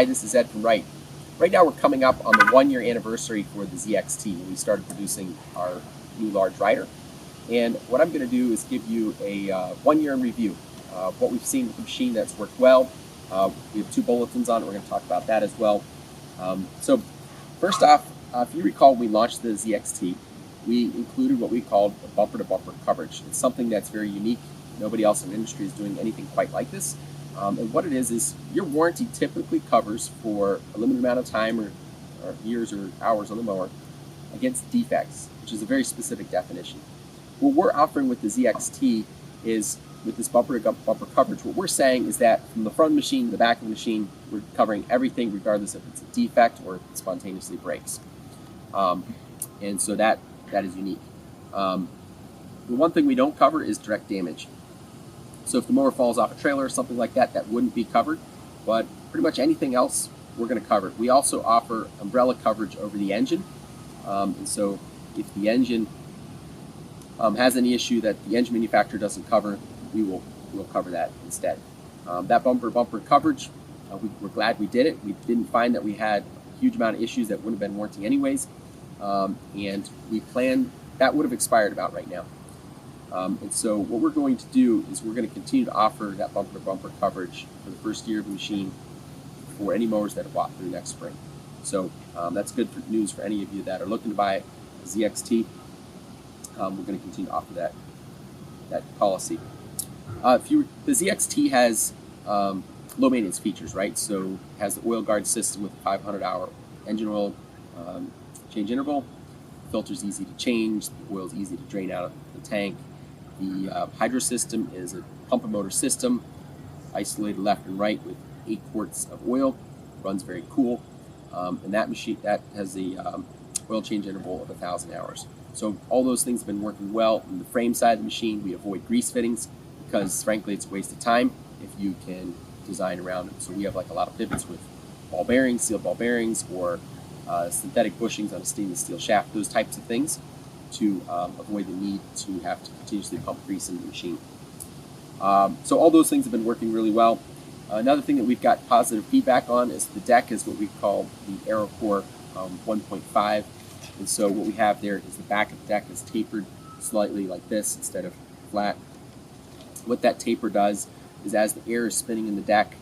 Hi, this is Ed from Wright. Right now we're coming up on the 1-year anniversary for the ZXT when we started producing our new large rider. And what I'm going to do is give you a 1-year in review of what we've seen with the machine that's worked well. We have 2 bulletins on it. We're going to talk about that as well. So first off, if you recall, when we launched the ZXT, we included what we called a bumper-to-bumper coverage. It's something that's very unique. Nobody else in the industry is doing anything quite like this. And what it is your warranty typically covers for a limited amount of time or years or hours on the mower against defects, which is a very specific definition. What we're offering with the ZXT is, with this bumper-to-bumper coverage, what we're saying is that from the front of the machine to the back of the machine, we're covering everything regardless if it's a defect or if it spontaneously breaks. And so that is unique. The one thing we don't cover is direct damage. So if the mower falls off a trailer or something like that, that wouldn't be covered, but pretty much anything else we're going to cover. We also offer umbrella coverage over the engine, and so if the engine has any issue that the engine manufacturer doesn't cover, we'll cover that instead. That bumper coverage, we're glad we did it. We didn't find that we had a huge amount of issues that wouldn't have been warranty anyways, and we planned that would have expired about right now. And so what we're going to do is we're going to continue to offer that bumper-to-bumper coverage for the first year of the machine for any mowers that are bought through next spring. So that's good news for any of you that are looking to buy a ZXT. We're going to continue to offer that policy. The ZXT has low maintenance features, right? So it has the oil guard system with a 500-hour engine oil change interval. The filter's easy to change. The oil's easy to drain out of the tank. The hydro system is a pump and motor system, isolated left and right with 8 quarts of oil. Runs very cool, and that machine that has the oil change interval of 1,000 hours. So all those things have been working well. On the frame side of the machine, we avoid grease fittings because, frankly, it's a waste of time if you can design around it. So we have like a lot of pivots with ball bearings, sealed ball bearings, or synthetic bushings on a stainless steel shaft. Those types of things, to avoid the need to have to continuously pump grease into the machine. So all those things have been working really well. Another thing that we've got positive feedback on is the deck is what we call the Aero Core 1.5. And so what we have there is the back of the deck is tapered slightly like this instead of flat. What that taper does is, as the air is spinning in the deck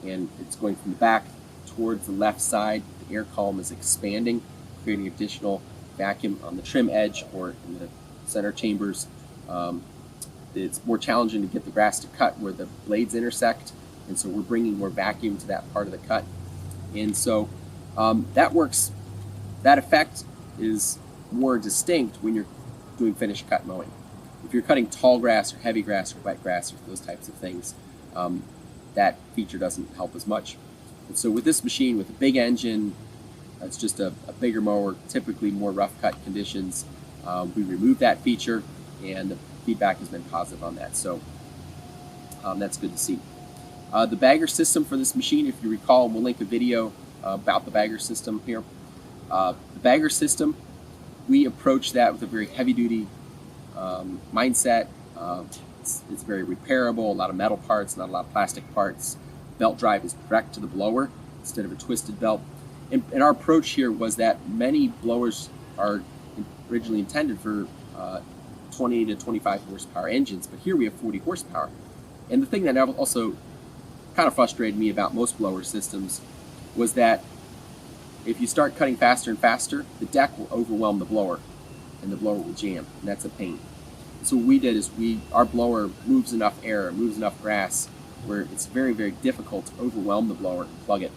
and it's going from the back towards the left side, the air column is expanding, creating additional vacuum on the trim edge or in the center chambers. It's more challenging to get the grass to cut where the blades intersect, and so we're bringing more vacuum to that part of the cut. And so that works. That effect is more distinct when you're doing finish cut mowing. If you're cutting tall grass or heavy grass or wet grass or those types of things, that feature doesn't help as much. And so with this machine, with a big engine, it's just a bigger mower, typically more rough cut conditions. We removed that feature, and the feedback has been positive on that. So that's good to see. The bagger system for this machine, if you recall, we'll link a video about the bagger system here. The bagger system, we approach that with a very heavy-duty mindset. It's very repairable, a lot of metal parts, not a lot of plastic parts. Belt drive is direct to the blower instead of a twisted belt. And our approach here was that many blowers are originally intended for 20 to 25 horsepower engines, but here we have 40 horsepower. And the thing that also kind of frustrated me about most blower systems was that if you start cutting faster and faster, the deck will overwhelm the blower, and the blower will jam, and that's a pain. So what we did is our blower moves enough air, moves enough grass, where it's very, very difficult to overwhelm the blower and plug it.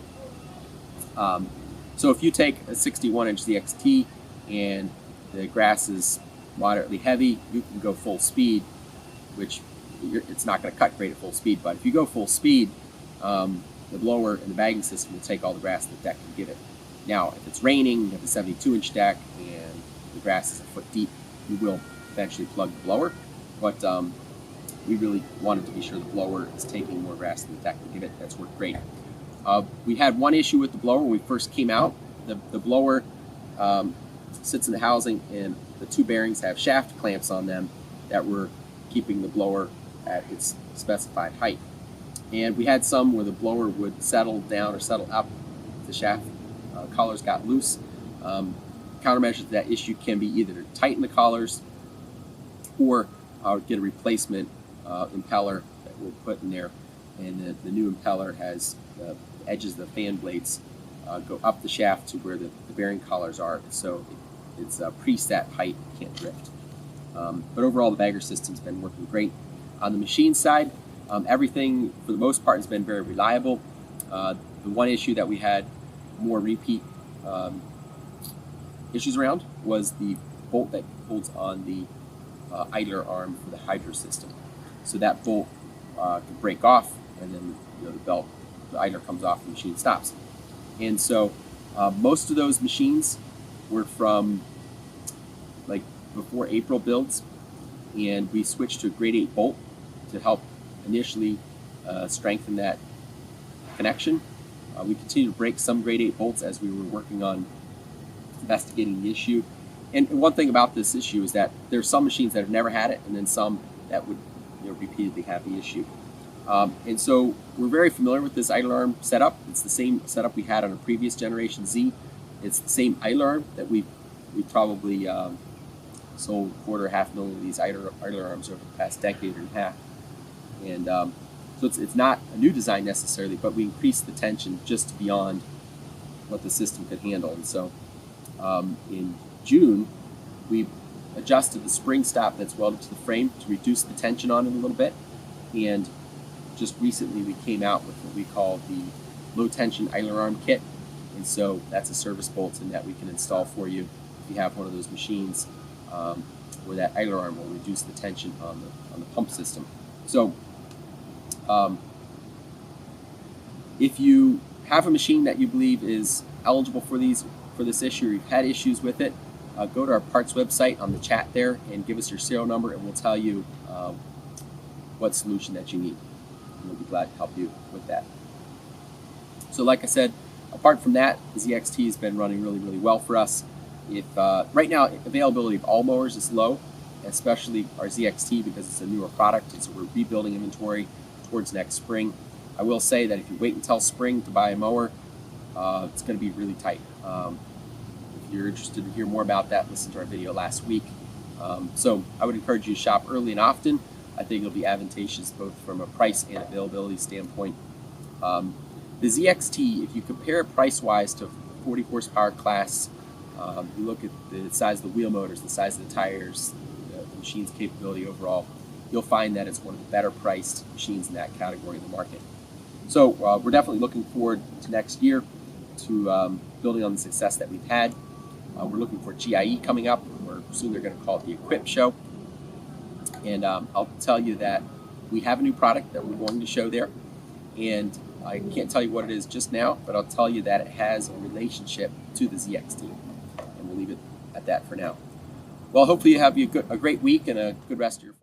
So if you take a 61-inch ZXT and the grass is moderately heavy, you can go full speed, which it's not going to cut great at full speed, but if you go full speed, the blower and the bagging system will take all the grass the deck can give it. Now, if it's raining, you have a 72-inch deck, and the grass is a foot deep, you will eventually plug the blower, but we really wanted to be sure the blower is taking more grass than the deck can give it. That's worked great. We had one issue with the blower when we first came out. The blower sits in the housing, and the 2 bearings have shaft clamps on them that were keeping the blower at its specified height. And we had some where the blower would settle down or settle up the shaft collars got loose. Countermeasures to that issue can be either to tighten the collars or get a replacement impeller that we'll put in there. And the new impeller has the edges of the fan blades go up the shaft to where the bearing collars are, so it's a preset height, can't drift. But overall, the bagger system's been working great. On the machine side, everything for the most part has been very reliable. The one issue that we had more repeat issues around was the bolt that holds on the Iterator Arm for the hydro system. So that bolt could break off, and then the idler comes off, the machine stops. And so most of those machines were from like before April builds, and we switched to a grade 8 bolt to help initially strengthen that connection. We continued to break some grade 8 bolts as we were working on investigating the issue. And one thing about this issue is that there's some machines that have never had it, and then some that would repeatedly have the issue. And so we're very familiar with this idler arm setup. It's the same setup we had on a previous generation Z. It's the same idler arm that we probably sold 250,000 of these idler arms over the past decade and a half. And so it's not a new design necessarily, but we increased the tension just beyond what the system could handle. And so in June, we adjusted the spring stop that's welded to the frame to reduce the tension on it a little bit. And just recently we came out with what we call the low tension idler arm kit. And so that's a service bolt that we can install for you if you have one of those machines where that idler arm will reduce the tension on the pump system. So if you have a machine that you believe is eligible for this issue, or you've had issues with it, go to our parts website on the chat there and give us your serial number, and we'll tell you what solution that you need. And we'll be glad to help you with that. So like I said, apart from that, the ZXT has been running really, really well for us. Right now, availability of all mowers is low, especially our ZXT, because it's a newer product, and so we're rebuilding inventory towards next spring. I will say that if you wait until spring to buy a mower, it's going to be really tight. If you're interested to hear more about that, listen to our video last week. So I would encourage you to shop early and often. I think it'll be advantageous both from a price and availability standpoint. The ZXT, if you compare it price-wise to 40 horsepower class, you look at the size of the wheel motors, the size of the tires, the machine's capability overall, you'll find that it's one of the better priced machines in that category in the market. So we're definitely looking forward to next year, to building on the success that we've had. We're looking for GIE coming up, or soon they're going to call it the Equip Show. And I'll tell you that we have a new product that we're going to show there. And I can't tell you what it is just now, but I'll tell you that it has a relationship to the ZXT. And we'll leave it at that for now. Well, hopefully you have a great week and a good rest of your